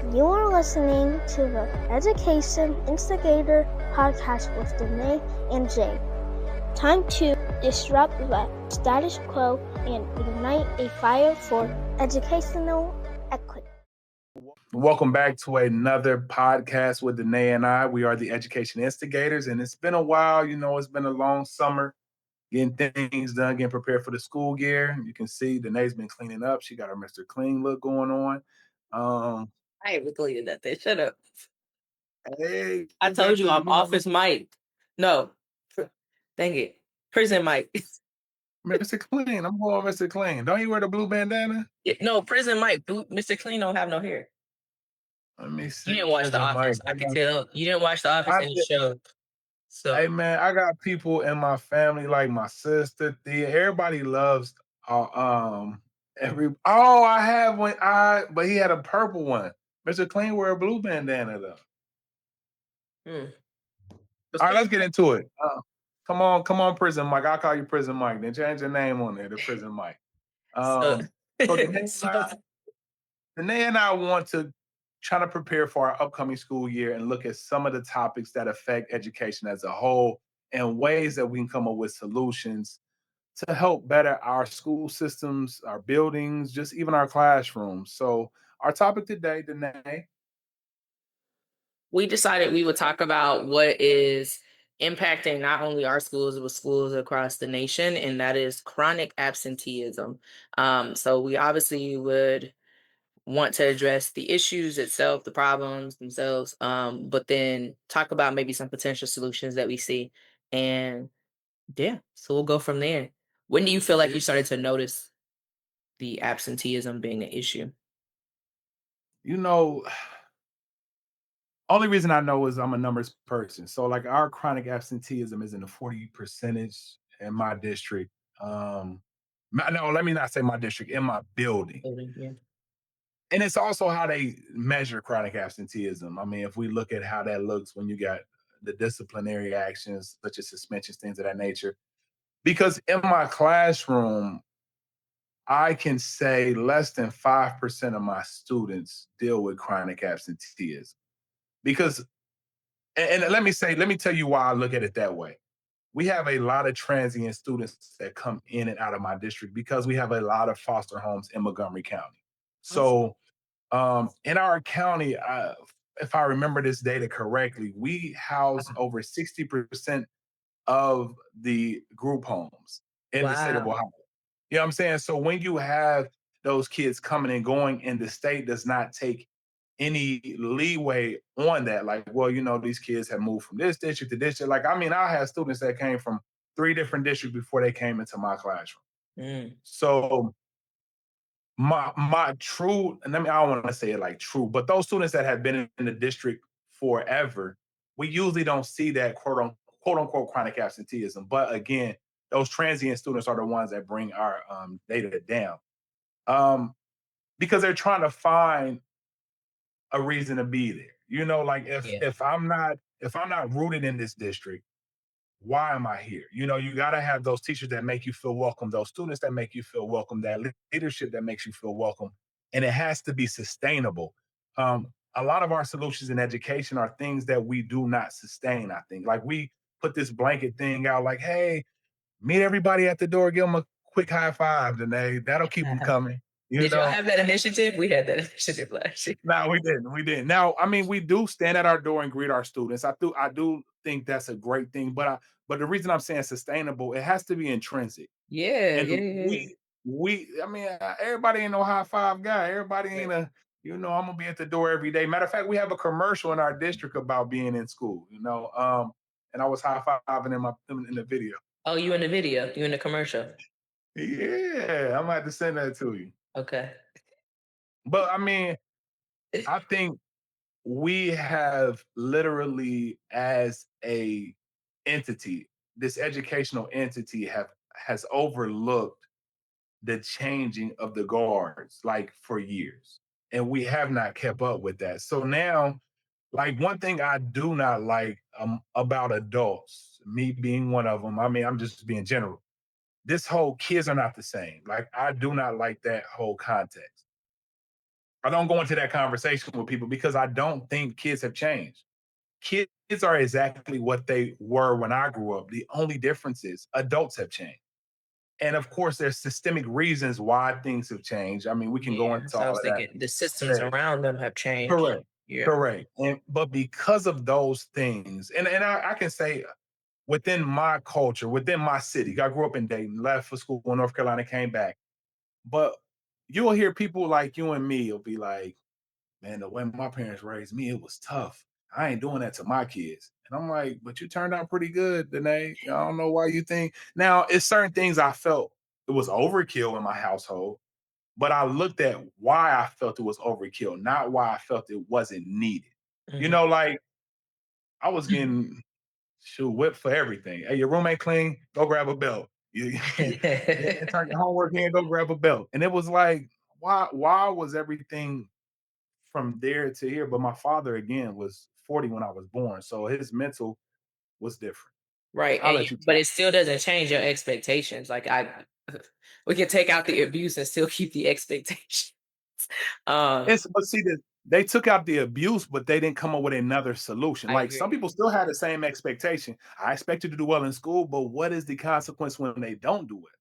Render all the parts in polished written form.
You are listening to the Education Instigator podcast with Danae and Jay. Time to disrupt the status quo and ignite a fire for educational equity. Welcome back to another podcast with Danae and I. We are the Education Instigators, and it's been a while. It's been a long summer, getting things done, getting prepared for the school year. You can see Danae's been cleaning up. She got her Mr. Clean look going on. I ain't cleaning nothing. Shut up. Hey, I told you I'm office Mike. No. Dang it. Prison Mike. Mr. Clean. I'm going Mr. Clean. Don't you wear the blue bandana? No, Prison Mike. Mr. Clean don't have no hair. Let me see. You didn't watch The Office. I can tell. You didn't watch The Office in the show. So Hey man, I got people in my family like my sister, Thea. Everybody loves I have one but he had a purple one. Mr. Clean wear a blue bandana though. All right, let's get into it. Come on, Prison Mike. I'll call you Prison Mike. Then change your name on there to Prison Mike. So Danae and I want to try to prepare for our upcoming school year and look at some of the topics that affect education as a whole and ways that we can come up with solutions to help better our school systems, our buildings, just even our classrooms. So our topic today, Danae. We decided we would talk about what is impacting not only our schools, but schools across the nation, and that is chronic absenteeism. So we obviously would want to address the issues itself, the problems themselves, but then talk about maybe some potential solutions that we see. And yeah, so we'll go from there. When do you feel like you started to notice the absenteeism being an issue? Only reason I know is I'm a numbers person. So like our chronic absenteeism is in the 40% in my district. No, let me not say my district, in my building. Yeah. And it's also how they measure chronic absenteeism. I mean, if we look at how that looks when you got the disciplinary actions, such as suspensions, things of that nature. Because in my classroom, I can say less than 5% of my students deal with chronic absenteeism. Because, and let me tell you why I look at it that way. We have a lot of transient students that come in and out of my district because we have a lot of foster homes in Montgomery County. So, in our county, if I remember this data correctly, we house over 60% of the group homes in the state of Ohio. You know what I'm saying? So when you have those kids coming and going and the state does not take any leeway on that, like, well, these kids have moved from this district to this district. Like, I mean, I had students that came from 3 different districts before they came into my classroom. So my true, and I don't want to say it like true, but those students that have been in the district forever, we usually don't see that quote unquote chronic absenteeism. But again, those transient students are the ones that bring our data down, because they're trying to find a reason to be there. Like if I'm not rooted in this district, why am I here? You got to have those teachers that make you feel welcome, those students that make you feel welcome, that leadership that makes you feel welcome. And it has to be sustainable. A lot of our solutions in education are things that we do not sustain, I think. Like we put this blanket thing out like, hey, meet everybody at the door, give them a quick high five, and that'll keep them coming. Did y'all have that initiative? We had that initiative last year. No, we didn't. Now, I mean, we do stand at our door and greet our students. I do think that's a great thing. But the reason I'm saying sustainable, it has to be intrinsic. Yeah, And I mean, everybody ain't no high five guy. Everybody ain't I'm gonna be at the door every day. Matter of fact, we have a commercial in our district about being in school. And I was high fiving in the video. Oh, you in the video? You in the commercial? Yeah, I'm gonna have to send that to you. Okay. But I mean, I think we have literally, as a entity, this educational entity has overlooked the changing of the guards like for years, and we have not kept up with that. So now, like, one thing I do not like about adults, me being one of them, I mean, I'm just being general, this whole kids are not the same. Like, I do not like that whole context. I don't go into that conversation with people because I don't think kids have changed. Kids are exactly what they were when I grew up. The only difference is adults have changed. And of course, there's systemic reasons why things have changed. I mean, we can go Yeah, into so I all was of that. thinking the systems That- around them have changed. Correct. Yeah. Correct. And but because of those things, and I can say within my culture, within my city, I grew up in Dayton, left for school in North Carolina, came back. But you'll hear people like you and me will be like, man, the way my parents raised me, it was tough. I ain't doing that to my kids. And I'm like, but you turned out pretty good, Danae. I don't know why you think. Now, it's certain things I felt it was overkill in my household, but I looked at why I felt it was overkill, not why I felt it wasn't needed. You Mhm. know, like I was getting shoot whipped for everything. Hey, your room ain't clean, go grab a belt. You didn't turn your homework in, go grab a belt. And it was like, why was everything from there to here? But my father again was 40 when I was born. So his mental was different. Right, I'll and let you but talk. it still doesn't change your expectations. Like I, we can take out the abuse and still keep the expectations. Um, It's but see that they took out the abuse, but they didn't come up with another solution. I Like some agree. people still had the same expectation. I expect you to do well in school, but what is the consequence when they don't do it?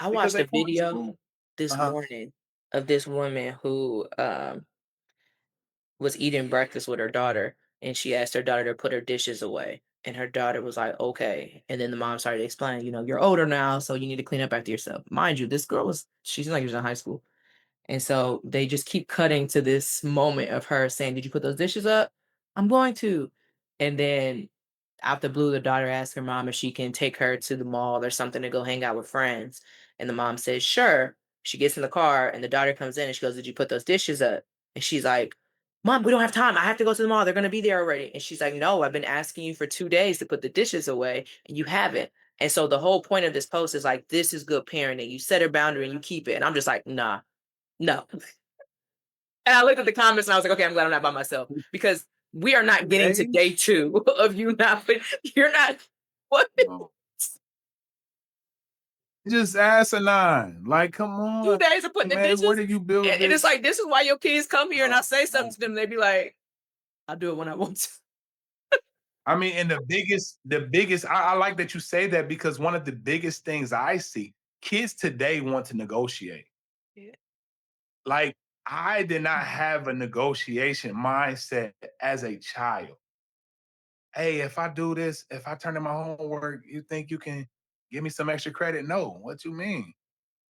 I Because watched they a going to video school. this Uh-huh. morning of this woman who was eating breakfast with her daughter, and she asked her daughter to put her dishes away. And her daughter was like, okay. And then the mom started explaining, you're older now, so you need to clean up after yourself. Mind you, this girl she's like, she was in high school. And so they just keep cutting to this moment of her saying, did you put those dishes up? I'm going to. And then out the blue, the daughter asks her mom if she can take her to the mall or something to go hang out with friends. And the mom says, sure. She gets in the car and the daughter comes in and she goes, did you put those dishes up? And she's like, Mom, we don't have time. I have to go to the mall. They're going to be there already. And she's like, no, I've been asking you for 2 days to put the dishes away and you haven't. And so the whole point of this post is like, this is good parenting. You set a boundary and you keep it. And I'm just like, nah, no. And I looked at the comments and I was like, okay, I'm glad I'm not by myself because we are not getting to Days? day 2 of you not, you're not, what? No. Just asinine. Like, come 2 on, days of putting the man. Where dishes? did you build And it's this? like, this is why your kids come here and I say Uh, something to them. They be like, I'll do it when I want to. I mean, and the biggest, I like that you say that because one of the biggest things I see, kids today want to negotiate. Yeah. Like, I did not have a negotiation mindset as a child. Hey, if I do this, if I turn in my homework, you think you can give me some extra credit? No. What you mean?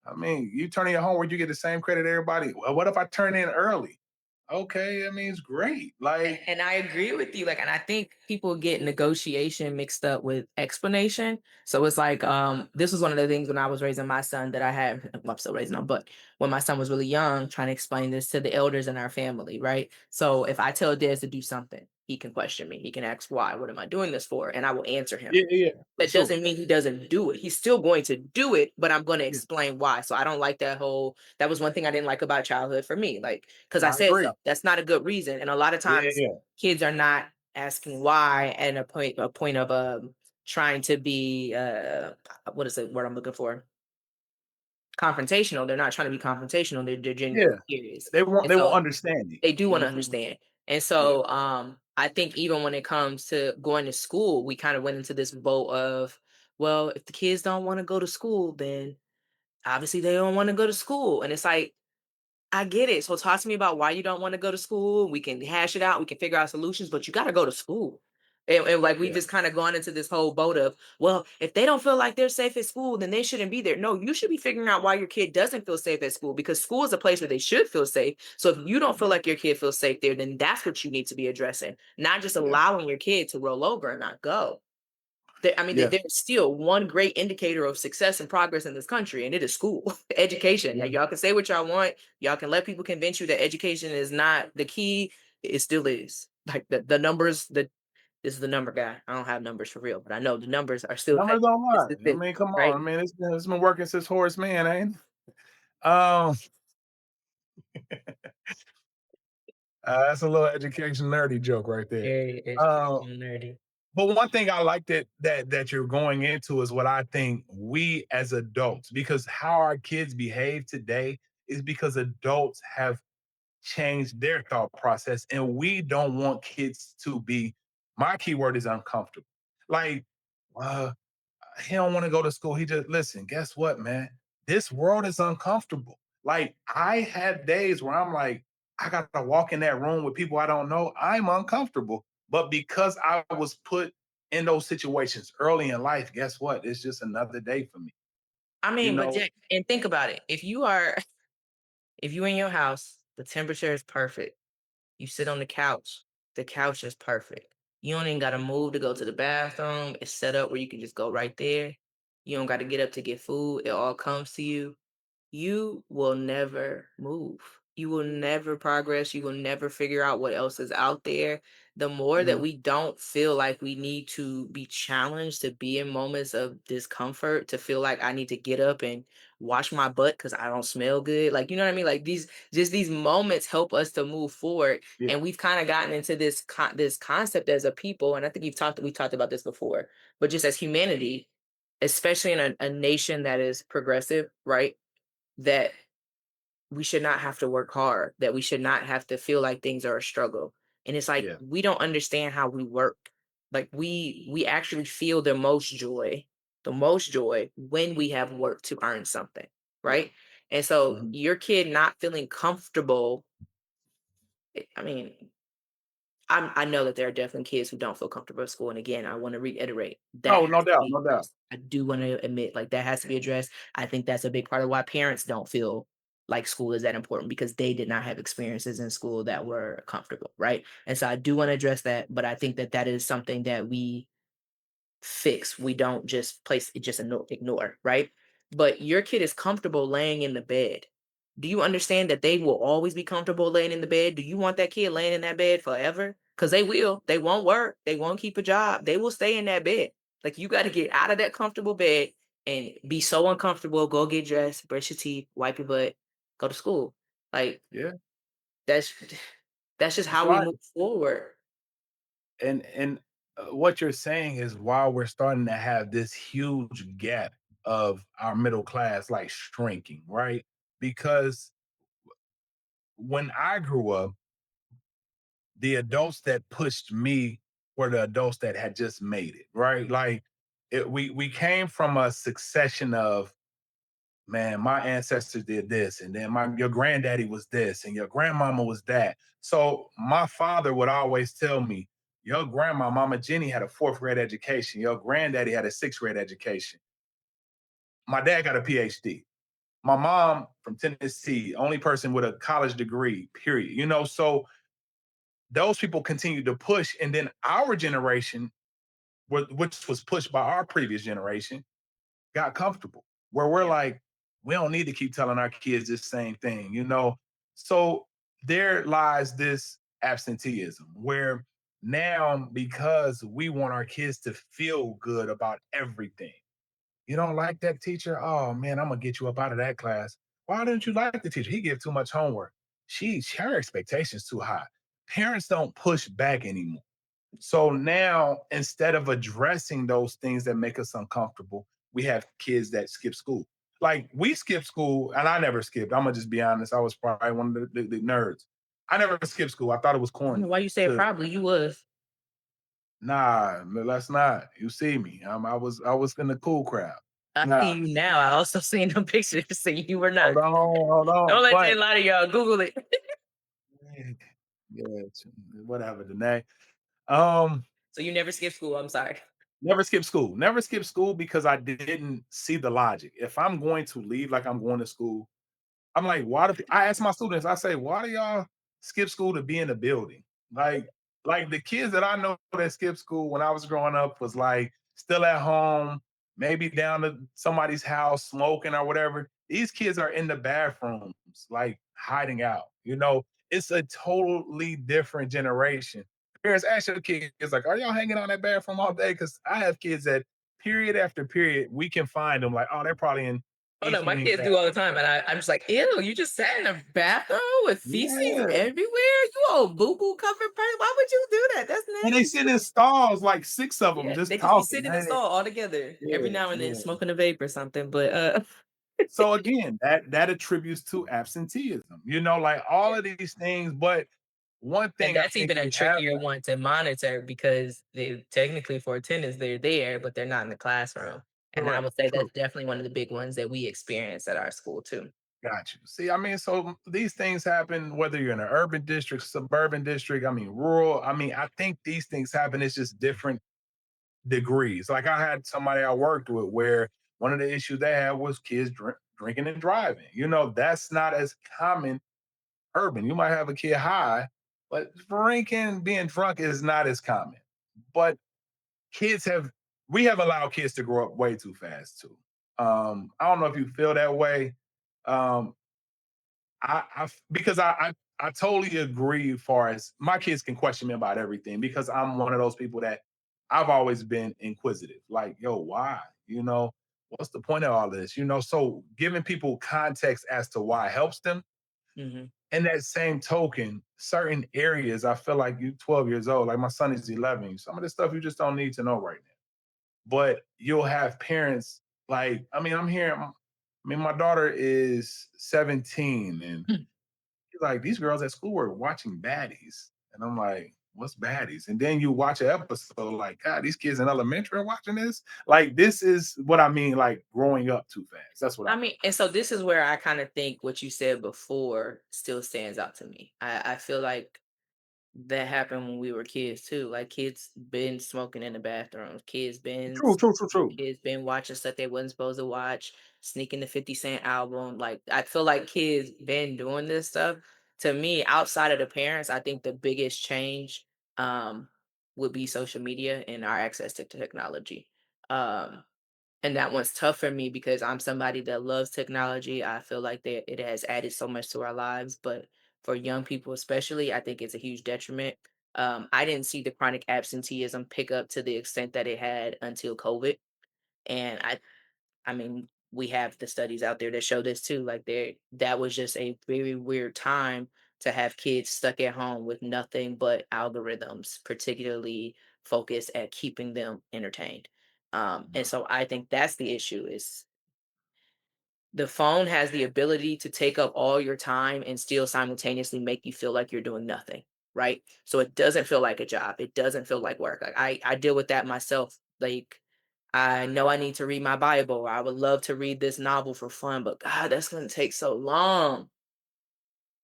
I mean, you turn in your homework, you get the same credit everybody. Well, what if I turn in early? Okay, I mean, it's great. Like, And I agree with you. Like, and I think people get negotiation mixed up with explanation. So it's like, this was one of the things when I was raising my son that I had, well, I'm still raising him, but when my son was really young, trying to explain this to the elders in our family, right? So if I tell Des to do something, he can question me. He can ask why, what am I doing this for? And I will answer him. yeah, yeah, for That sure. doesn't mean he doesn't do it. He's still going to do it, but I'm going to Yeah, explain why. So I don't like that was one thing I didn't like about childhood for me. Like, because I I said agree. so. That's not a good reason. And a lot of Yeah, times yeah, kids are not asking why and a point of trying to be what is the word I'm looking for? Confrontational. They're not trying to be confrontational. They're genuinely yeah. curious. They And want so understanding. they do want to Mhm. understand. And Yeah, so I think even when it comes to going to school, we kind of went into this boat of, well, if the kids don't want to go to school, then obviously they don't want to go to school. And it's like, I get it. So talk to me about why you don't want to go to school. We can hash it out. We can figure out solutions, but you got to go to school. And like we yeah, just kind of gone into this whole boat of, well, if they don't feel like they're safe at school, then they shouldn't be there. No, you should be figuring out why your kid doesn't feel safe at school because school is a place where they should feel safe. So if you don't feel like your kid feels safe there, then that's what you need to be addressing, not just yeah, allowing your kid to roll over and not go. I mean, yeah. there's still one great indicator of success and progress in this country, and it is school, education. Now, Yeah. y'all can say what y'all want. Y'all can let people convince you that education is not the key. It still is. Like the numbers, this is the number guy. I don't have numbers for real, but I know the numbers are still Numbers don't lie. I statistics, mean, come right? on. I mean, it's been working since Horace Mann, ain't it? That's a little education nerdy joke right there. Very Uh, educational nerdy. but one thing I like that you're going into is what I think we as adults, because how our kids behave today is because adults have change their thought process. And we don't want kids to be, my keyword is uncomfortable. Like, uh, he don't want to go to school. He just, listen, guess what, man? This world is uncomfortable. Like, I had days where I'm like, I gotta walk in that room with people I don't know. I'm uncomfortable. But because I was put in those situations early in life, guess what? It's just another day for me. I You mean, but know, Jack, and think about it. If you in your house, the temperature is perfect. You sit on the couch is perfect. You don't even gotta move to go to the bathroom. It's set up where you can just go right there. You don't gotta get up to get food. It all comes to you. You will never move. You will never progress. You will never figure out what else is out there. The more that mhm, we don't feel like we need to be challenged to be in moments of discomfort, to feel like I need to get up and wash my butt because I don't smell good. Like, you know what I mean? Like these moments help us to move forward. yeah, And we've kind of gotten into this concept as a people. And I think we talked about this before, but just as humanity, especially in a nation that is progressive, right? That we should not have to work hard, that we should not have to feel like things are a struggle. And it's like yeah, we don't understand how we work. Like we actually feel the most joy when we have work to earn something, right? And so mhm. your kid not feeling comfortable, I mean, I know that there are definitely kids who don't feel comfortable at school. And again, I want to reiterate that No, has no to doubt, be no doubt. addressed. I do want to admit, like, that has to be addressed. I think that's a big part of why parents don't feel like school is that important because they did not have experiences in school that were comfortable, right? And so I do want to address that, but I think that that is something that we fix. We don't just place it, just ignore, right? But your kid is comfortable laying in the bed. Do you understand that they will always be comfortable laying in the bed? Do you want that kid laying in that bed forever? Because they will. They won't work. They won't keep a job. They will stay in that bed. Like you got to get out of that comfortable bed and be so uncomfortable. Go get dressed, brush your teeth, wipe your butt, go to school. Like Yeah, that's that's just it's how we life. move forward. And what you're saying is while we're starting to have this huge gap of our middle class like shrinking, right? Because when I grew up, the adults that pushed me were the adults that had just made it, right? Like we came from a succession of, man, my ancestors did this, and then your granddaddy was this, and your grandmama was that. So my father would always tell me, your grandma, Mama Jenny, had a fourth grade education. Your granddaddy had a sixth grade education. My dad got a PhD. My mom from Tennessee, only person with a college degree, period. So those people continued to push. And then our generation, which was pushed by our previous generation, got comfortable where we're like, we don't need to keep telling our kids this same thing. So there lies this absenteeism where now, because we want our kids to feel good about everything, you don't like that teacher? Oh man, I'm gonna get you up out of that class. Why didn't you like the teacher? He gave too much homework. Her expectations too high. Parents don't push back anymore. So now, instead of addressing those things that make us uncomfortable, we have kids that skip school. Like we skip school, and I never skipped. I'm gonna just be honest. I was probably one of the nerds. I never skipped school. I thought it was I don't know corny. why you say To probably you was. Nah, let's not. You see me. I was in the cool crowd. I see Now, you now. I also seen them pictures, so you were hold not. on, hold Don't on. let But that lie to y'all. Google it. yeah, whatever, Danae. Um, So you never skip school. I'm sorry. Never skip school. Never skip school because I didn't see the logic. If I'm going to leave like I'm going to school, I'm like, why do I ask my students, I say, why do y'all skip school to be in the building? Like, like the kids that I know that skip school when I was growing up was like still at home, maybe down to somebody's house smoking or whatever. These kids are in the bathrooms, like hiding out. It's a totally different generation. Parents ask your kids, like, are y'all hanging on that bathroom all day? Because I have kids that period after period, we can find them like, oh, they're probably in Oh no, East my Wing kids do all the time, and I'm just like, ew, you just sat in a bathroom with feces Yeah. everywhere. You old boo boo covered person. Why would you do that? That's And they nasty. sit in stalls, like 6 of them, Yeah, just they just be talking. sitting in the stall all together every Yeah, now and then, yeah. smoking a vape or something. But So again, that attributes to absenteeism, like all Yeah. of these things. But one And thing I that's think even a we have, trickier one to monitor because they technically for attendance they're there, but they're not in the classroom. And I correct, would say true. that's definitely one of the big ones that we experience at our school too. Got you. See, I mean, so these things happen whether you're in an urban district, suburban district, I mean, rural. I mean, I think these things happen. It's just different degrees. Like I had somebody I worked with where one of the issues they had was kids drinking and driving. That's not as common urban. You might have a kid high, but drinking, being drunk is not as common. But kids have, we have allowed kids to grow up way too fast too. I don't know if you feel that way. Um, because I totally agree. As far as my kids can question me about everything, because I'm one of those people that I've always been inquisitive. Like, yo, why? What's the point of all this? So giving people context as to why helps them. Hmm. In that same token, certain areas, I feel like you 12 years old, like my son is 11. Some of this stuff you just don't need to know right now. But you'll have parents like, I mean, I'm hearing, I mean, my daughter is 17 and she's like, these girls at school were watching baddies. And I'm like, what's baddies? And then you watch an episode like, God, these kids in elementary are watching this. Like, this is what I mean, like growing up too fast. That's what I I mean. mean, and so this is where I kind of think what you said before still stands out to me. I feel like that happened when we were kids too. Like kids been smoking in the bathrooms. True, true, true, true. Kids been watching stuff they wasn't supposed to watch, sneaking the 50 Cent album. Like I feel like kids been doing this stuff. To me, outside of the parents, I think the biggest change um would be social media and our access to technology. Um and that one's tough for me because I'm somebody that loves technology. I feel like that it has added so much to our lives, but for young people especially, I think it's a huge detriment. I didn't see the chronic absenteeism pick up to the extent that it had until COVID, and I mean, we have the studies out there that show this too. Like there, that was just a very weird time to have kids stuck at home with nothing but algorithms, particularly focused at keeping them entertained. And so I think that's the issue is the phone has the ability to take up all your time and still simultaneously make you feel like you're doing nothing, right? So it doesn't feel like a job. It doesn't feel like work. Like I deal with that myself. Like I know I need to read my Bible. I would love to read this novel for fun, but God, that's going to take so long.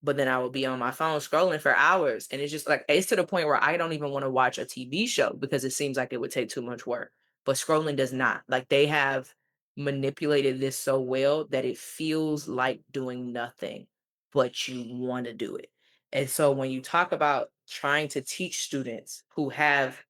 But then I will be on my phone scrolling for hours. And it's just like, it's to the point where I don't even want to watch a TV show because it seems like it would take too much work. But scrolling does not. Like they have manipulated this so well that it feels like doing nothing, but you want to do it. And so when you talk about trying to teach students who have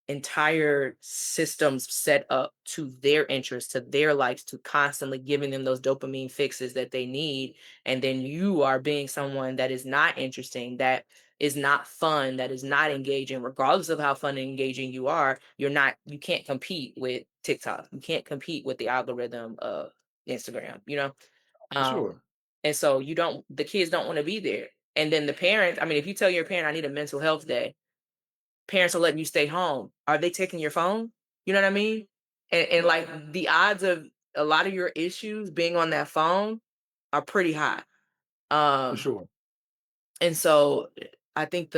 entire systems set up to their interests, to their likes, to constantly giving them those dopamine fixes that they need. And then you are being someone that is not interesting, that is not fun, that is not engaging, regardless of how fun and engaging you are, you can't compete with TikTok. You can't compete with the algorithm of Instagram, you know? For Um, sure. and so the kids don't want to be there. And then the parents, I mean, if you tell your parent, I need a mental health day, parents are letting you stay home. Are they taking your phone? You know what I mean? And like the odds of a lot of your issues being on that phone are pretty high. For Um, sure. and so I think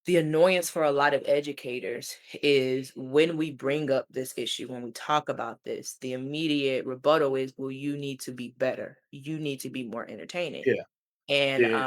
the annoyance for a lot of educators is when we bring up this issue, when we talk about this, the immediate rebuttal is, well, you need to be better. You need to be more entertaining. Yeah. And Yeah.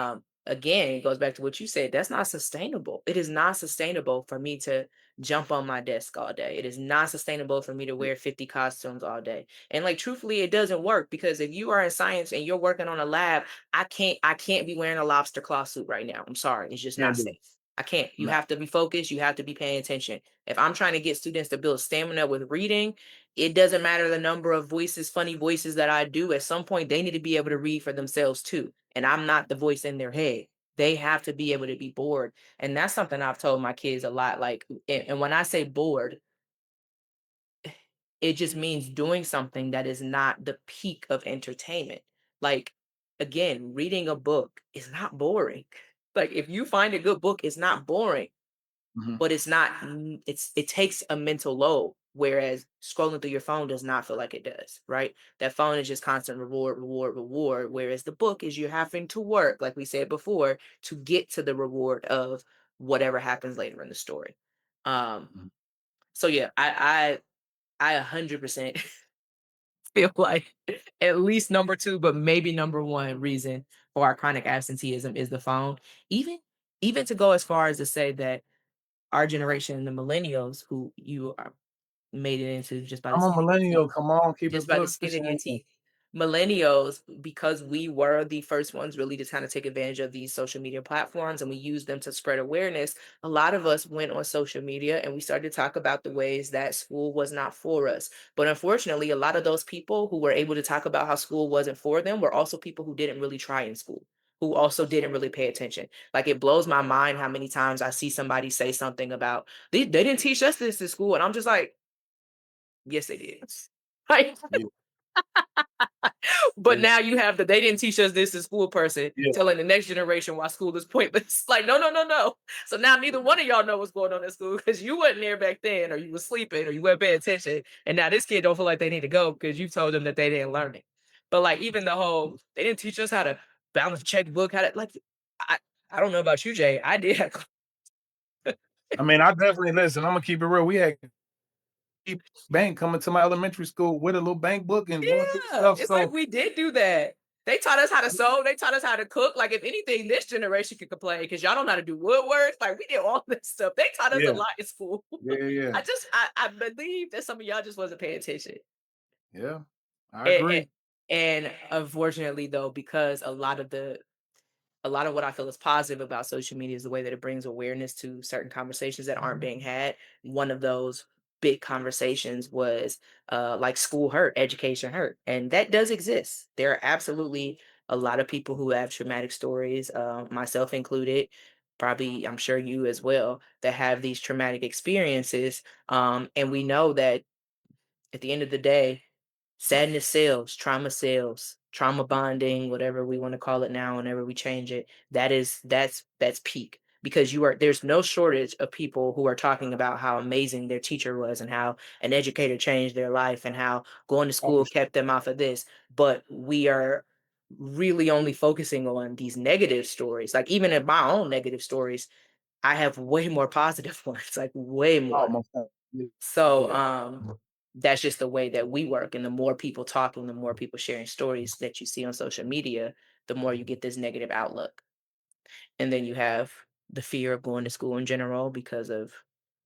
again, it goes back to what you said. That's not sustainable. It is not sustainable for me to jump on my desk all day. It is not sustainable for me to Yeah. wear 50 costumes all day. And like truthfully, it doesn't work because if you are in science and you're working on a lab, I can't be wearing a lobster claw suit right now. I'm sorry. It's just Can't not do it. safe. I can't. You No, have to be focused. You have to be paying attention. If I'm trying to get students to build stamina with reading, it doesn't matter the number of voices, funny voices that I do. At some point, they need to be able to read for themselves too. And I'm not the voice in their head. They have to be able to be bored. And that's something I've told my kids a lot. Like, and when I say bored, it just means doing something that is not the peak of entertainment. Like, again, reading a book is not boring. Like, if you find a good book, it's not boring, mhm, but it takes a mental load. Whereas scrolling through your phone does not feel like it does, right? That phone is just constant reward, reward, reward. Whereas the book is you're having to work, like we said before, to get to the reward of whatever happens later in the story. Um, Mhm. so yeah, I 100% feel like at least number two, but maybe number one reason for our chronic absenteeism is the phone. Even even to go as far as to say that our generation, the millennials, who you are made it into just by the I'm a skin of your millennial. teeth, Come on, keep just it by the skin of your pushing. teeth. Millennials, because we were the first ones really to kind of take advantage of these social media platforms and we used them to spread awareness, a lot of us went on social media and we started to talk about the ways that school was not for us. But unfortunately, a lot of those people who were able to talk about how school wasn't for them were also people who didn't really try in school, who also didn't really pay attention. Like it blows my mind how many times I see somebody say something about they didn't teach us this in school. And I'm just like, yes, they did. Like, Yeah, but yeah, now you have the they didn't teach us this in school person yeah. telling the next generation why school is pointless. Like, no, no, no, no. So now neither one of y'all know what's going on in school because you wasn't there back then, or you was sleeping, or you weren't paying attention. And now this kid don't feel like they need to go because you told them that they didn't learn it. But like even the whole they didn't teach us how to balance checkbook, how to like I I don't know about you, Jay. I did have I mean, I definitely listen. I'm gonna keep it real. We had bank coming to my elementary school with a little bank book and going through yeah, stuff. it's like So we did do that. They taught us how to sew. They taught us how to cook. Like, if anything, this generation could complain because y'all don't know how to do woodwork. Like, we did all this stuff. They taught us a yeah, lot in school. yeah, yeah, I believe that some of y'all just wasn't paying attention. yeah. I And, and, agree. and unfortunately, though, because a lot of what I feel is positive about social media is the way that it brings awareness to certain conversations that aren't being had. One of those big conversations was like school hurt, education hurt. And that does exist. There are absolutely a lot of people who have traumatic stories, myself included. Probably, I'm sure you as well, that have these traumatic experiences. And we know that at the end of the day, sadness sells, trauma bonding, whatever we want to call it now, whenever we change it. That's peak because you are there's no shortage of people who are talking about how amazing their teacher was and how an educator changed their life and how going to Oh, school for sure. kept them off of this. But we are really only focusing on these negative stories. Like even in my own negative stories, I have way more positive ones, like way Oh, more. most definitely. So, Yeah. that's just the way that we work, and the more people talking, the more people sharing stories that you see on social media, the more you get this negative outlook. And then you have the fear of going to school in general because of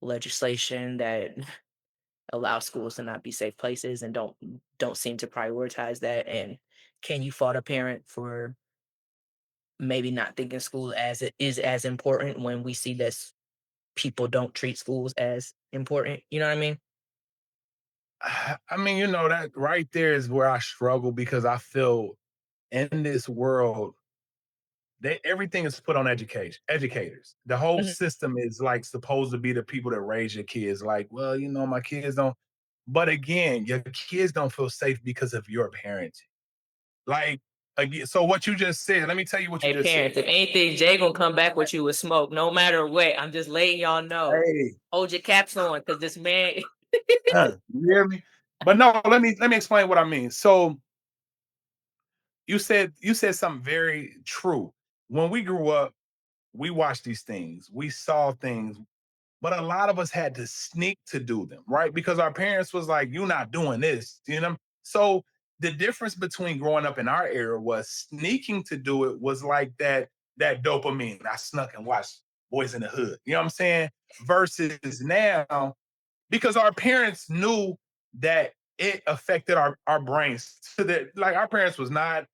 legislation that allows schools to not be safe places and don't seem to prioritize that. And can you fault a parent for maybe not thinking school as it is as important when we see that people don't treat schools as important? You know what I mean? I mean, that right there is where I struggle because I feel in this world, everything is put on educators. The whole Mhm. system is like supposed to be the people that raise your kids. Like, well, my kids don't. But again, your kids don't feel safe because of your parenting. Like, again, so what you just said, let me tell you what you Hey, just said. parents, if anything, Jay gonna come back with you with smoke, no matter what. I'm just letting y'all know. Hey, Hold your caps on, because this man. you hear me? But no, let me explain what I mean. So you said something very true. When we grew up, we watched these things, we saw things, but a lot of us had to sneak to do them, right? Because our parents was like, "You're not doing this," you know. So the difference between growing up in our era was sneaking to do it was like that dopamine. I snuck and watched Boys in the Hood. You know what I'm saying? Versus now, because our parents knew that it affected our brains. So that like our parents was not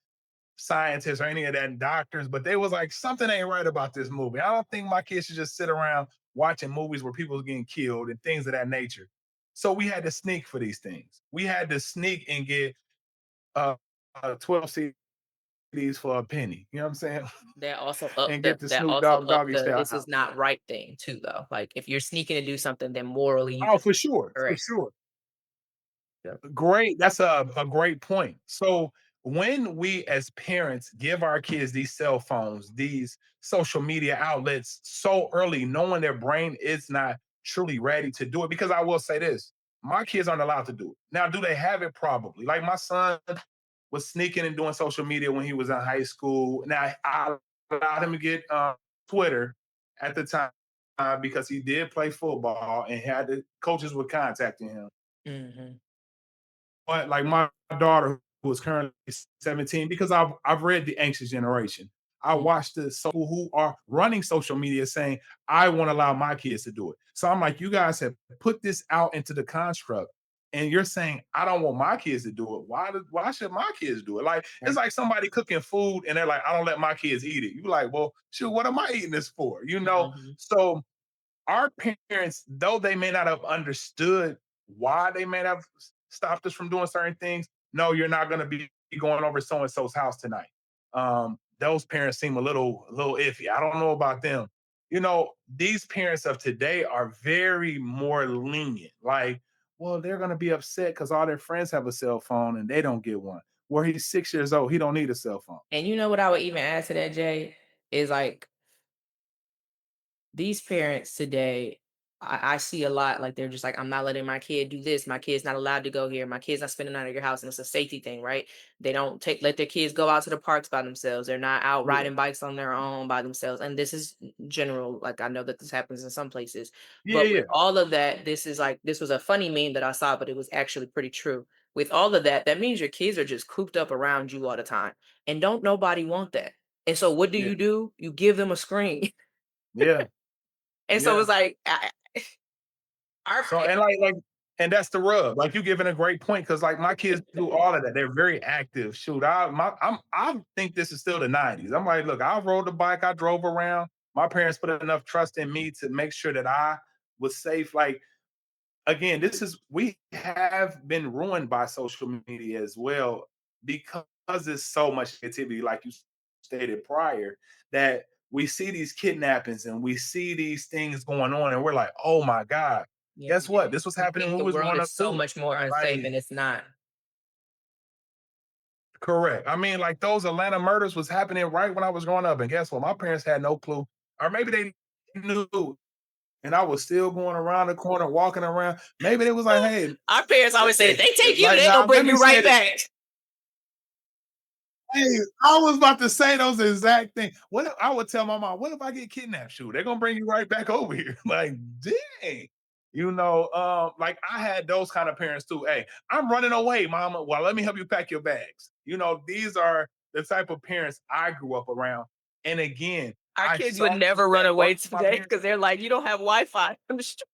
scientists or any of that doctors, but they was like, something ain't right about this movie. I don't think my kids should just sit around watching movies where people are getting killed and things of that nature. So we had to sneak for these things. We had to sneak and get uh, 12 CDs for a penny. You know what I'm saying? And get the That Snoop also Dogg up Doggy the Style this is out. not right thing too, though. Like if you're sneaking to do something, then morally you Oh, just for sure, for correct. sure. Yeah. Great. That's a great point. So when we as parents give our kids these cell phones, these social media outlets so early, knowing their brain is not truly ready to do it, because I will say this, my kids aren't allowed to do it. Now, do they have it? Probably. Like my son was sneaking and doing social media when he was in high school. Now, I allowed him to get Twitter at the time because he did play football and had the coaches were contacting him. Mm-hmm. But like my daughter, who is currently 17, because I've read The Anxious Generation. I watched the people who are running social media saying, I won't allow my kids to do it. So I'm like, you guys have put this out into the construct, and you're saying, I don't want my kids to do it. Why should my kids do it? Like, it's like somebody cooking food and they're like, I don't let my kids eat it. You're like, well, shoot, what am I eating this for? Mm-hmm. So our parents, though they may not have understood why they may have stopped us from doing certain things, no, you're not going to be going over so and so's house tonight. Those parents seem a little iffy. I don't know about them. These parents of today are very more lenient. Like, well, they're going to be upset because all their friends have a cell phone and they don't get one. Where he's 6 years old, he don't need a cell phone. And you know what I would even add to that, Jay, is like these parents today, I see a lot like they're just like, I'm not letting my kid do this. My kid's not allowed to go here. My kid's not spending out of your house. And it's a safety thing, right? They don't let their kids go out to the parks by themselves. They're not out Yeah. riding bikes on their own by themselves. And this is general. Like I know that this happens in some places. Yeah, But with yeah. all of that, this was a funny meme that I saw, but it was actually pretty true. With all of that, that means your kids are just cooped up around you all the time. And don't nobody want that. And so what Yeah. do? You give them a screen. Yeah. And so it's like our So and that's the rub. Like you giving a great point because like my kids do all of that. They're very active. Shoot, I think this is still the 90s. I'm like, look, I rode the bike, I drove around. My parents put enough trust in me to make sure that I was safe. Like again, we have been ruined by social media as well because there's so much activity, like you stated prior, that we see these kidnappings and we see these things going on, and we're like, oh my God, Yeah, guess what? This was we happening think when the we was world growing is up so too. much more unsafe, Like, and it's not. correct. I mean, like those Atlanta murders was happening right when I was growing up, and guess what? My parents had no clue, or maybe they knew, and I was still going around the corner, walking around. Maybe they was like, hey, Our parents always say, if they take you, like, they now gonna bring let me you say right it. back. Hey, I was about to say those exact things. What if I would tell my mom, what if I get kidnapped? Shoot, they're gonna bring you right back over here. Like, dang. Like I had those kind of parents too. Hey, I'm running away, mama. Well, let me help you pack your bags. These are the type of parents I grew up around. And again, Our I kids would saw never run that away both my today parents. because they're like, you don't have Wi-Fi on the street.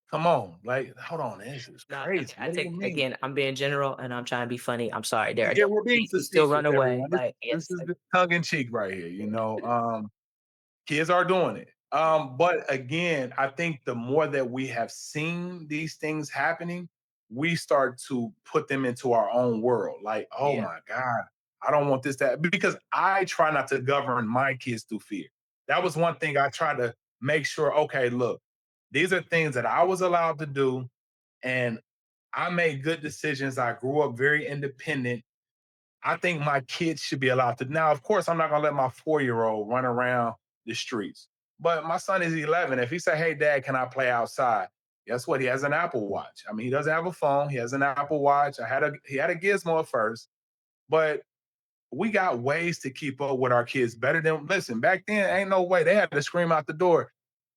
Come on, like, hold on, this is No, crazy. I What do you take mean? again. I'm being general and I'm trying to be funny. I'm sorry, there. Yeah, we're being You still facetious, run away, everyone. This, like this yes. is the tongue in cheek right here. Kids are doing it. But again, I think the more that we have seen these things happening, we start to put them into our own world. Like, oh Yeah. my God, I don't want this to, because I try not to govern my kids through fear. That was one thing I try to make sure, okay, look, these are things that I was allowed to do. And I made good decisions. I grew up very independent. I think my kids should be allowed to. Now, of course, I'm not gonna let my 4-year-old run around the streets. But my son is 11. If he say, "Hey, Dad, can I play outside?" Guess what? He has an Apple Watch. I mean, he doesn't have a phone. He has an Apple Watch. He had a Gizmo at first, but we got ways to keep up with our kids better than. Listen, back then, ain't no way they had to scream out the door,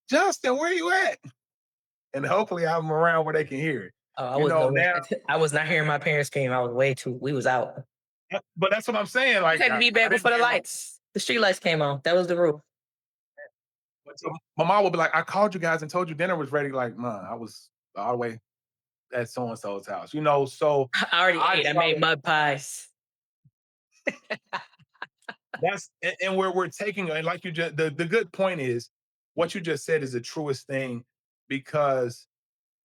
"Justin, where you at?" And hopefully, I have them around where they can hear it. Oh, I was nowhere. Now, I was not hearing my parents scream. I was way too. We was out. but that's what I'm saying. You Like, had to be I back didn't before the hear my. lights. The street lights came on. That was the rule. So my mom would be like, I called you guys and told you dinner was ready. Like, man, I was all the way at so and so's house, So I already I ate. I try made to, mud pies. and we're taking, and like you just, the good point is what you just said is the truest thing, because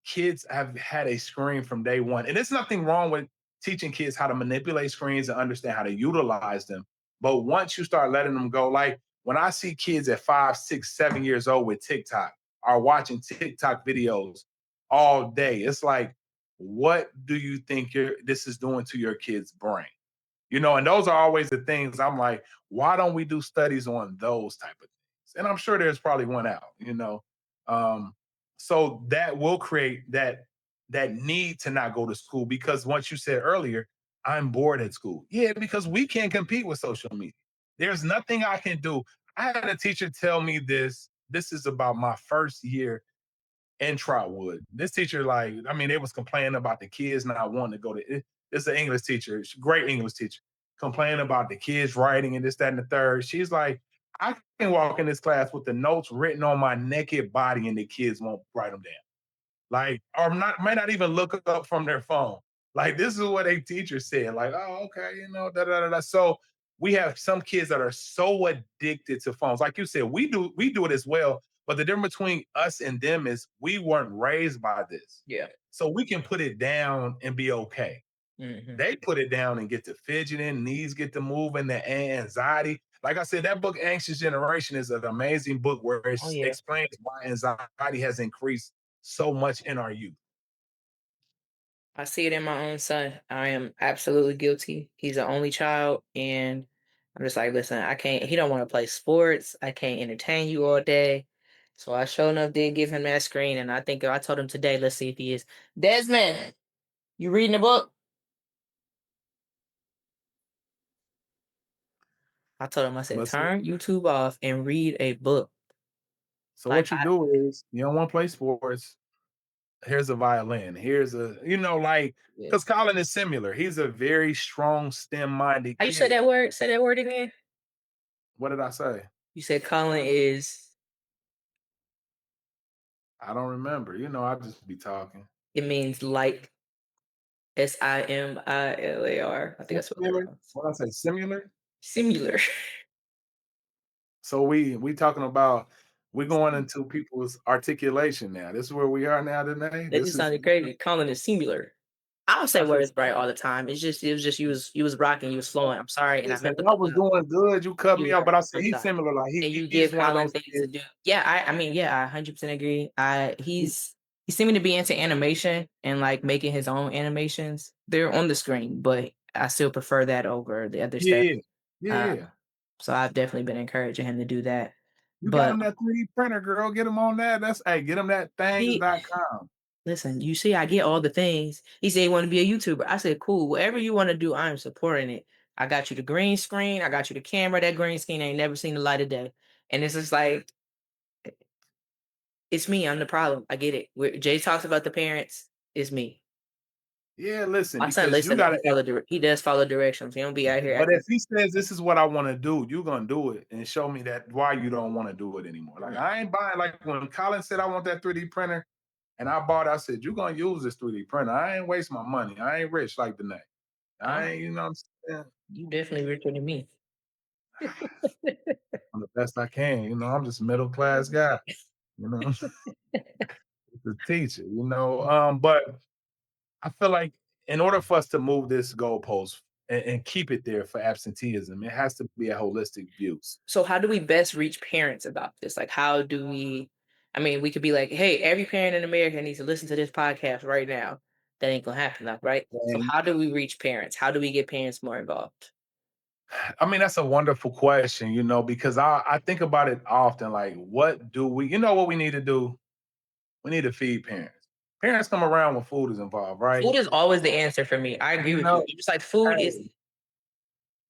kids have had a screen from day one. And there's nothing wrong with teaching kids how to manipulate screens and understand how to utilize them. But once you start letting them go, like when I see kids at 5, 6, 7 years old with TikTok, are watching TikTok videos all day, it's like, what do you think this is doing to your kid's brain? And those are always the things I'm like, why don't we do studies on those type of things? And I'm sure there's probably one out. So that will create that that need to not go to school because once you said earlier, I'm bored at school. Yeah, because we can't compete with social media. There's nothing I can do. I had a teacher tell me this. This is about my first year in Trotwood. This teacher, like, I mean, they was complaining about the kids not wanting to go to it. It's an English teacher, great English teacher, complaining about the kids writing and this, that, and the third. She's like, I can walk in this class with the notes written on my naked body and the kids won't write them down. Like, or not might not even look up from their phone. Like, this is what a teacher said. Like, oh, okay, da da da da. So we have some kids that are so addicted to phones. Like you said, we do it as well. But the difference between us and them is we weren't raised by this. Yeah. So we can put it down and be okay. Mhm. They put it down and get to fidgeting, knees get to moving, the anxiety. Like I said, that book, Anxious Generation, is an amazing book where it Oh, yeah. explains why anxiety has increased so much in our youth. I see it in my own son. I am absolutely guilty. He's the only child, and I'm just like, listen, I can't. He don't want to play sports. I can't entertain you all day. So I sure enough did give him that screen, and I think I told him today. Let's see if he is. Dezmond, you reading a book? I told him. I said, But so, turn YouTube off and read a book. so Like what you do is you don't want to play sports. Here's a violin. Here's a, like, yeah. because Colin is similar. He's a very strong STEM-minded How you say kid. that word? Say that word again. What did I say? You said Colin is. I don't remember. I just be talking. It means like Similar. I think that's what that Similar. means. What I say? Similar. Similar. So we talking about we going into people's articulation now. This is where we are now today. That This just is sounded crazy. Colin is singular. I don't say I said, words right all the time. It was just you was rocking, you was flowing. I'm sorry, and I listen, meant to when I cut was you off. doing good, you cut You me were off. But I said I'm he's sorry. similar. Like And you he's give one of Colin those things to kids. do. Yeah, I mean, yeah, I 100% agree. He's seeming to be into animation and like making his own animations. They're on the screen, but I still prefer that over the other stuff. Yeah, Uh, yeah. so I've definitely been encouraging him to do that. You got But him that 3D printer, girl. Get him on that. Get him that he things.com. listen, you see, I get all the things. He said he want to be a YouTuber. I said, cool. Whatever you want to do, I am supporting it. I got you the green screen. I got you the camera. That green screen ain't never seen the light of day. And it's just like, it's me. I'm the problem. I get it. Jay talks about the parents. It's me. Yeah, listen, My son because you listen. gotta He does follow directions. He don't be out here but acting. if he says this is what I want to do, you're gonna do it and show me that why you don't want to do it anymore. Like I ain't buying like when Colin said I want that 3D printer and I bought it, I said, you're gonna use this 3D printer. I ain't waste my money. I ain't rich like the next. I ain't, what I'm saying? You definitely richer than me. I'm the best I can. I'm just a middle class guy, you know, the teacher, but I feel like in order for us to move this goalpost and keep it there for absenteeism, it has to be a holistic view. So how do we best reach parents about this? Like, how do we? I mean, we could be like, "Hey, every parent in America needs to listen to this podcast right now." That ain't gonna happen, like, right? So And how do we reach parents? How do we get parents more involved? I mean, that's a wonderful question, because I think about it often. Like, what do we, what we need to do? We need to feed parents. Parents come around when food is involved, right? Food is always the answer for me. I agree You with you. know, It's like food is.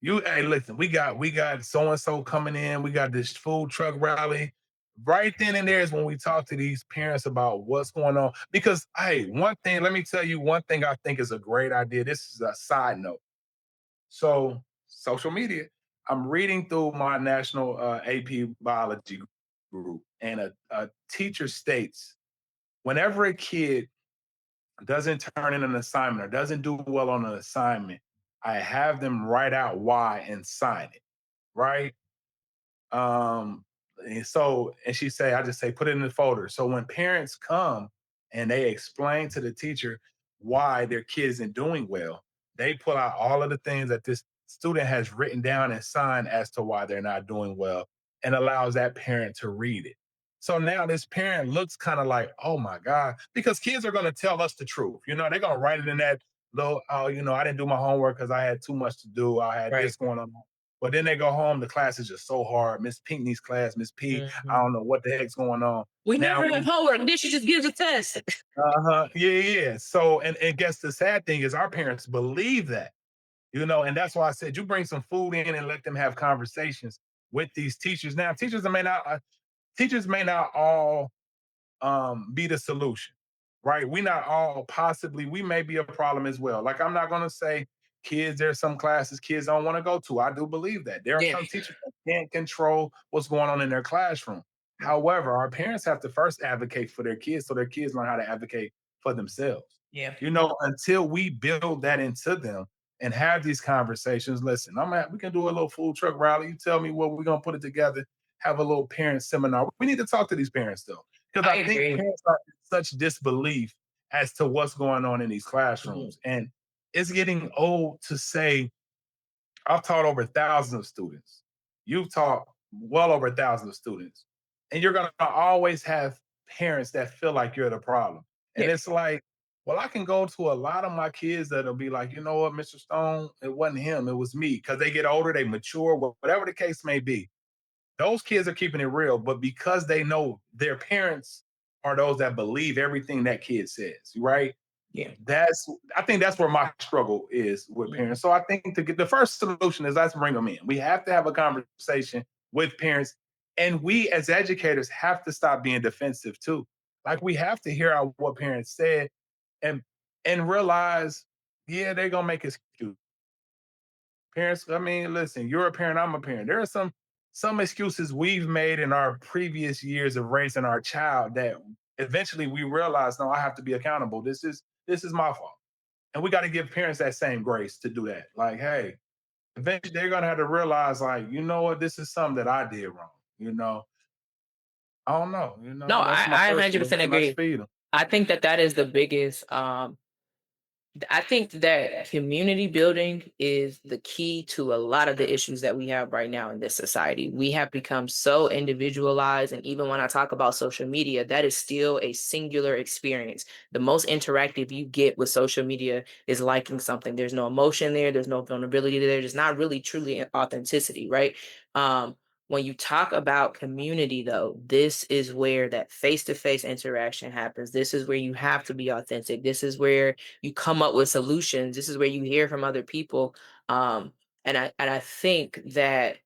hey, hey, listen, we got so and so coming in. We got this food truck rally. Right then and there is when we talk to these parents about what's going on. Because, hey, one thing, let me tell you one thing I think is a great idea. This is a side note. So, social media. I'm reading through my national AP biology group, and a teacher states whenever a kid doesn't turn in an assignment or doesn't do well on an assignment, I have them write out why and sign it, right? Um, and she say, I just say, put it in the folder. So when parents come and they explain to the teacher why their kid isn't doing well, they pull out all of the things that this student has written down and signed as to why they're not doing well and allows that parent to read it. So now this parent looks kind of like, oh my God, because kids are going to tell us the truth. They're going to write it in that little, oh, I didn't do my homework because I had too much to do. I had Right. this going on. But then they go home, the class is just so hard. Miss Pinkney's class, Miss P, I Mhm. don't know what the heck's going on. We Now, never have homework. This just gives a test. yeah, yeah. Yeah. So, and guess the sad thing is our parents believe that, and that's why I said you bring some food in and let them have conversations with these teachers. Now, teachers may not all be the solution, right? We not all possibly, we may be a problem as well. Like I'm not gonna say there's some classes kids don't want to go to. I do believe that. There are Yeah. some teachers that can't control what's going on in their classroom. However, our parents have to first advocate for their kids so their kids learn how to advocate for themselves. Yeah. Until we build that into them and have these conversations. Listen, we can do a little food truck rally. You tell me what we're gonna put it together, have a little parent seminar. We need to talk to these parents though because I I think agree. parents are in such disbelief as to what's going on in these Mhm. classrooms. And it's getting old to say, I've taught over thousands of students. You've taught well over thousands of students. And you're going to always have parents that feel like you're the problem. Yeah. And it's like, well, I can go to a lot of my kids that'll be like, you know what, Mr. Stone, it wasn't him, it was me. Because they get older, they mature, whatever the case may be. Those kids are keeping it real, but because they know their parents are those that believe everything that kid says, right? Yeah. I think that's where my struggle is with Mhm. parents. So I think to get the first solution is let's bring them in. We have to have a conversation with parents, and we as educators have to stop being defensive too. Like we have to hear out what parents said and realize, yeah, they're gonna make excuses. Parents, I mean, listen, you're a parent, I'm a parent. There are some excuses we've made in our previous years of raising our child that eventually we realize, no, I have to be accountable. This is my fault. And we got to give parents that same grace to do that. Like, hey, eventually they're gonna have to realize, like, you know what, this is something that I did wrong. I don't know. No, That's my I personal 100% opinion. I agree. feed them. I think that is the biggest I think that community building is the key to a lot of the issues that we have right now in this society. We have become so individualized. And even when I talk about social media, that is still a singular experience. The most interactive you get with social media is liking something. There's no emotion there, there's no vulnerability there, there's not really truly authenticity, right? When you talk about community, though, this is where that face to face interaction happens. This is where you have to be authentic. This is where you come up with solutions. This is where you hear from other people. And I think that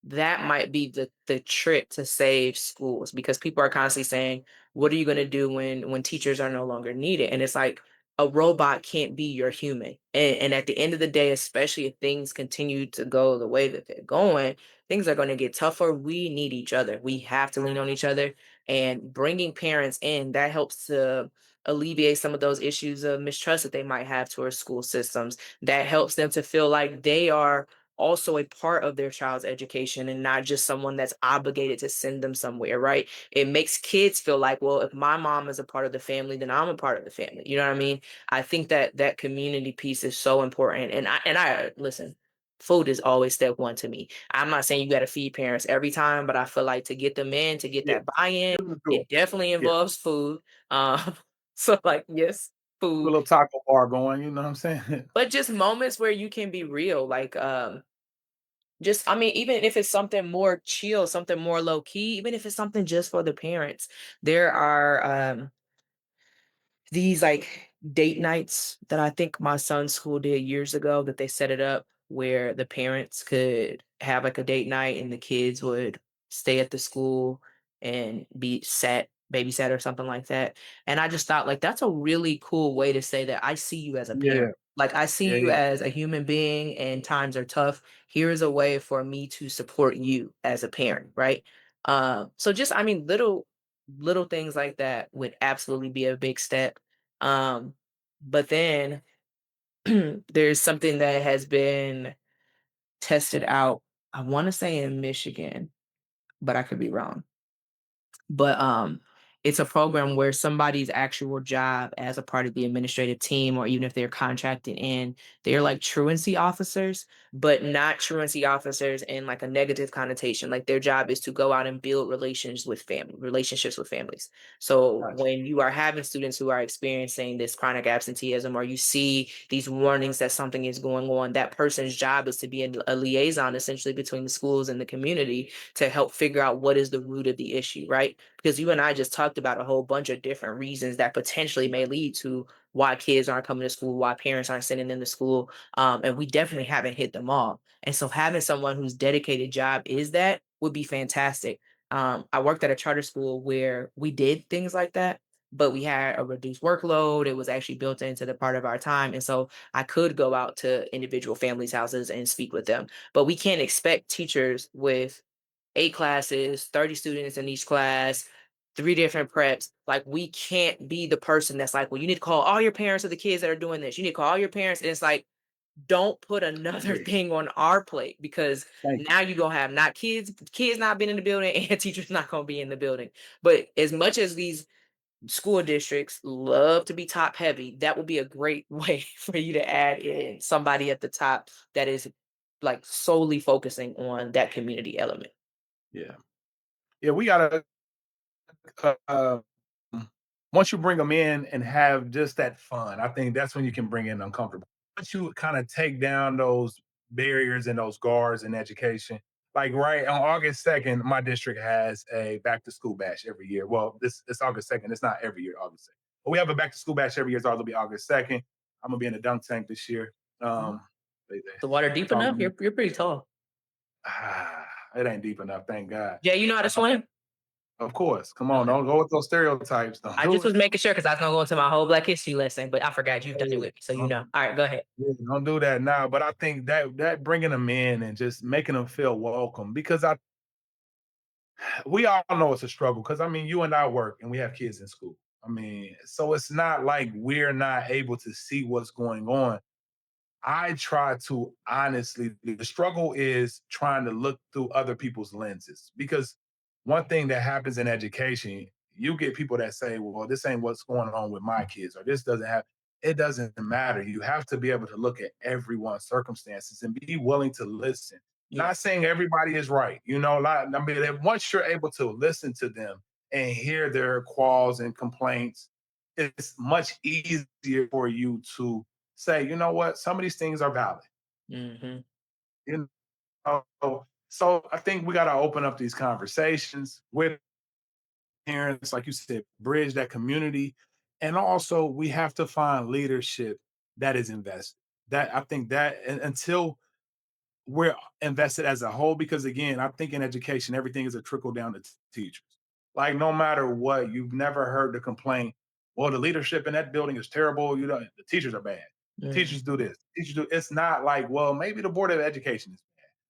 that might be the trick to save schools, because people are constantly saying, what are you going to do when teachers are no longer needed? And it's like, a robot can't be your human. And at the end of the day, especially if things continue to go the way that they're going, things are going to get tougher. We need each other. We have to lean on each other, and bringing parents in, that helps to alleviate some of those issues of mistrust that they might have towards school systems. That helps them to feel like they are also a part of their child's education and not just someone that's obligated to send them somewhere, right? It makes kids feel like, well, if my mom is a part of the family, then I'm a part of the family. You know what I mean? I think that community piece is so important. And I listen, food is always step one to me. I'm not saying you got to feed parents every time, but I feel like to get them in, to get Yeah, that buy-in, give them the tool. it definitely Yeah, involves food. So like, yes, a food, little taco bar going. You know what I'm saying? but just moments where you can be real, like just, I mean, even if it's something more chill, something more low key, even if it's something just for the parents, there are these like date nights that I think my son's school did years ago, that they set it up where the parents could have like a date night and the kids would stay at the school and be babysat or something like that. And I just thought, like, that's a really cool way to say that I see you as a Yeah, parent. Like, I see yeah, you yeah. as a human being and times are tough. Here is a way for me to support you as a parent, right? So just, I mean, little things like that would absolutely be a big step. um, but then there's something that has been tested out, I want to say in Michigan, but I could be wrong. But it's a program where somebody's actual job as a part of the administrative team, or even if they're contracted in, they're like truancy officers, but not truancy officers in like a negative connotation. Like their job is to go out and build relationships with families. So Gotcha. when you are having students who are experiencing this chronic absenteeism, or you see these warnings that something is going on, that person's job is to be a liaison essentially between the schools and the community to help figure out what is the root of the issue, right? Because you and I just talked about a whole bunch of different reasons that potentially may lead to why kids aren't coming to school, why parents aren't sending them to school. And we definitely haven't hit them all. And so having someone whose dedicated job is that would be fantastic. I worked at a charter school where we did things like that, but we had a reduced workload. It was actually built into the part of our time. And so I could go out to individual families' houses and speak with them. But we can't expect teachers with 8 classes, 30 students in each class, 3 different preps. Like, we can't be the person that's like, well, you need to call all your parents of the kids that are doing this. You need to call all your parents. And it's like, don't put another Great. thing on our plate, because Thank now you're gonna have not kids not being in the building, and teachers not gonna be in the building. But as much as these school districts love to be top heavy, that would be a great way for you to add in somebody at the top that is like solely focusing on that community element. you. Yeah. Yeah, we gotta uh, once you bring them in and have just that fun, I think that's when you can bring in uncomfortable. Once you kind of take down those barriers and those guards in education, like right on August 2nd, my district has a back to school bash every year. Well, this it's August 2nd. It's not every year, August 2nd. But we have a back to school bash every year. It's always be August 2nd. I'm gonna be in the dunk tank this year. Mhm. Um, The water deep it's all enough? You're pretty tall. it ain't deep enough, thank God. Yeah, you know how to swim? Of course. Come on, Okay. don't go with those stereotypes. Don't I do just it. was making sure because I was gonna go into my whole Black History lesson, but I forgot you've done it with me, so you Hey, know. All right, go ahead. yeah, don't do that now. But I think that bringing them in and just making them feel welcome, because I we all know it's a struggle. Because I mean, you and I work and we have kids in school. I mean, so it's not like we're not able to see what's going on. I try to honestly, the struggle is trying to look through other people's lenses, because one thing that happens in education, you get people that say, well, this ain't what's going on with my kids, or this doesn't have, it doesn't matter. You have to be able to look at everyone's circumstances and be willing to listen. Yeah. Not saying everybody is right, like, I mean, once you're able to listen to them and hear their qualms and complaints, it's much easier for you to say, you know what, some of these things are valid. Hmm. You so I think we got to open up these conversations with parents, like you said, bridge that community, and also we have to find leadership that is invested. That I think that until we're invested as a whole, because again, I think in education, everything is a trickle down to teachers. Like, no matter what, you've never heard the complaint, well, the leadership in that building is terrible. The teachers are bad. The teachers do this. Teachers do. It's not like, well, maybe the board of education is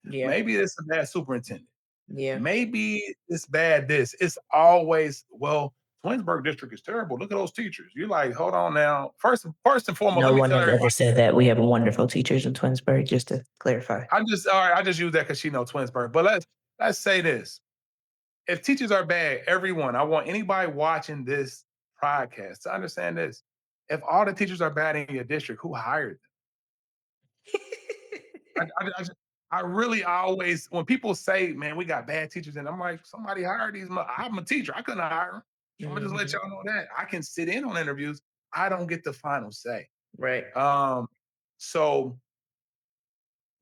bad. Yeah. Maybe it's a bad superintendent. Yeah. Maybe it's bad this. It's always, well, Twinsburg district is terrible. Look at those teachers. You're like, hold on now. First and foremost, No let me one tell has everybody. ever said that. We have wonderful teachers in Twinsburg, just to clarify. I'm just all right. I just use that because she knows Twinsburg. But let's say this: if teachers are bad, everyone, I want anybody watching this podcast to understand this. If all the teachers are bad in your district, who hired them? I really always, when people say, man, we got bad teachers, and I'm like, somebody hired these. I'm a teacher. I couldn't hire them. I'm gonna just let Mhm. y'all know that. I can sit in on interviews. I don't get the final say. Right. So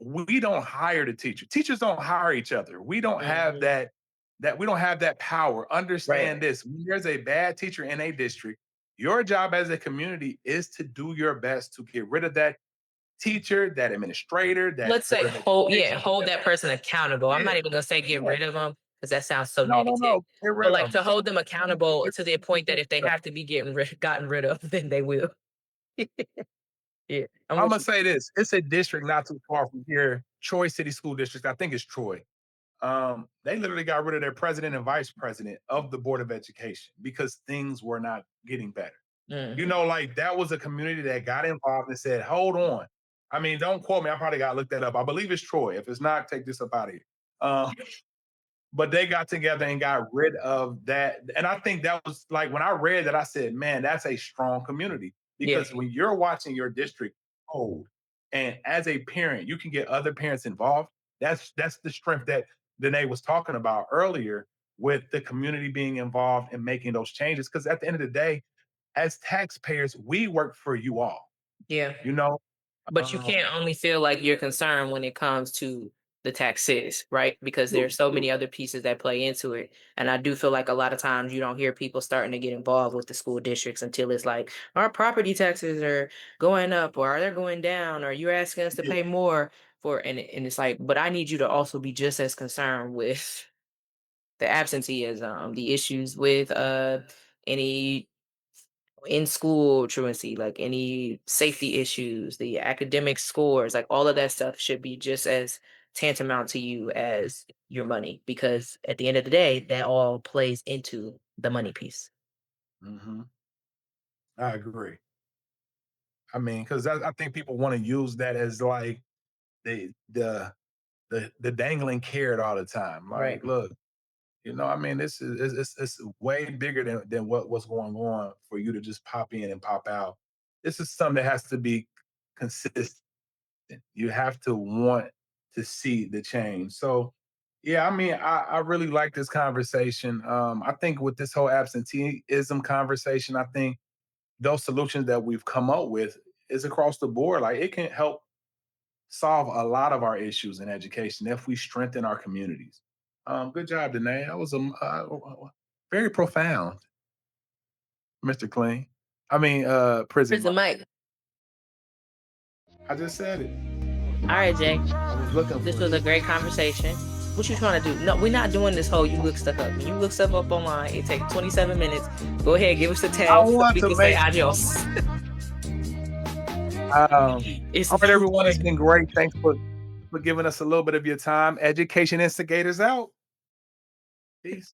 we don't hire the teacher. Teachers don't hire each other. We don't have Mhm. that we don't have that power. Understand Right. this. When there's a bad teacher in a district, your job as a community is to do your best to get rid of that teacher, that administrator, that Let's say board of education. hold that person accountable. I'm Yeah, not even gonna say get yeah. rid of them because that sounds so No, no, negative. no. Get But rid like of to them. hold them accountable to the point that if they have to be gotten rid of, then they will. Yeah, I'm I'm with gonna you. say this. It's a district not too far from here, Troy City School District. I think it's Troy. They literally got rid of their president and vice president of the Board of Education because things were not getting better. Mhm. Like, that was a community that got involved and said, hold on. I mean, don't quote me. I probably got to look that up. I believe it's Troy. If it's not, take this up out of here. Um, but they got together and got rid of that. And I think that was like when I read that, I said, man, that's a strong community. Yeah. Because when you're watching your district hold, and as a parent, you can get other parents involved. That's the strength that Danae was talking about earlier with the community being involved and making those changes. Because at the end of the day, as taxpayers, we work for you all, Yeah. you know? But you Um, can't only feel like you're concerned when it comes to the taxes, right? Because there's so many other pieces that play into it. And I do feel like a lot of times you don't hear people starting to get involved with the school districts until it's like our property taxes are going up or are they going down or you're asking us to yeah. pay more for and it's like, but I need you to also be just as concerned with the absenteeism, the issues with any in school truancy, like any safety issues, the academic scores, like all of that stuff should be just as tantamount to you as your money because at the end of the day, that all plays into the money piece. Hmm. I agree. I mean, because I think people want to use that as like the dangling carrot all the time. Right. Like, look, I mean, this is it's way bigger than what's going on for you to just pop in and pop out. This is something that has to be consistent. You have to want to see the change. So, yeah, I mean, I really like this conversation. I think with this whole absenteeism conversation, I think those solutions that we've come up with is across the board. Like it can help solve a lot of our issues in education if we strengthen our communities. Good job, Danae. That was very profound, Mr. Clean. I mean, Prison Prison Mike. Mike. I just said it. All right, Jay. I was looking This for was a it. great conversation. What you trying to do? No, we're not doing this whole you look stuff up. When you look stuff up online, it takes 27 minutes. Go ahead, give us the I tag so want we to can say make. adios. It's All right, everyone. It's been great. Thanks for giving us a little bit of your time. Education Instigators out. Peace.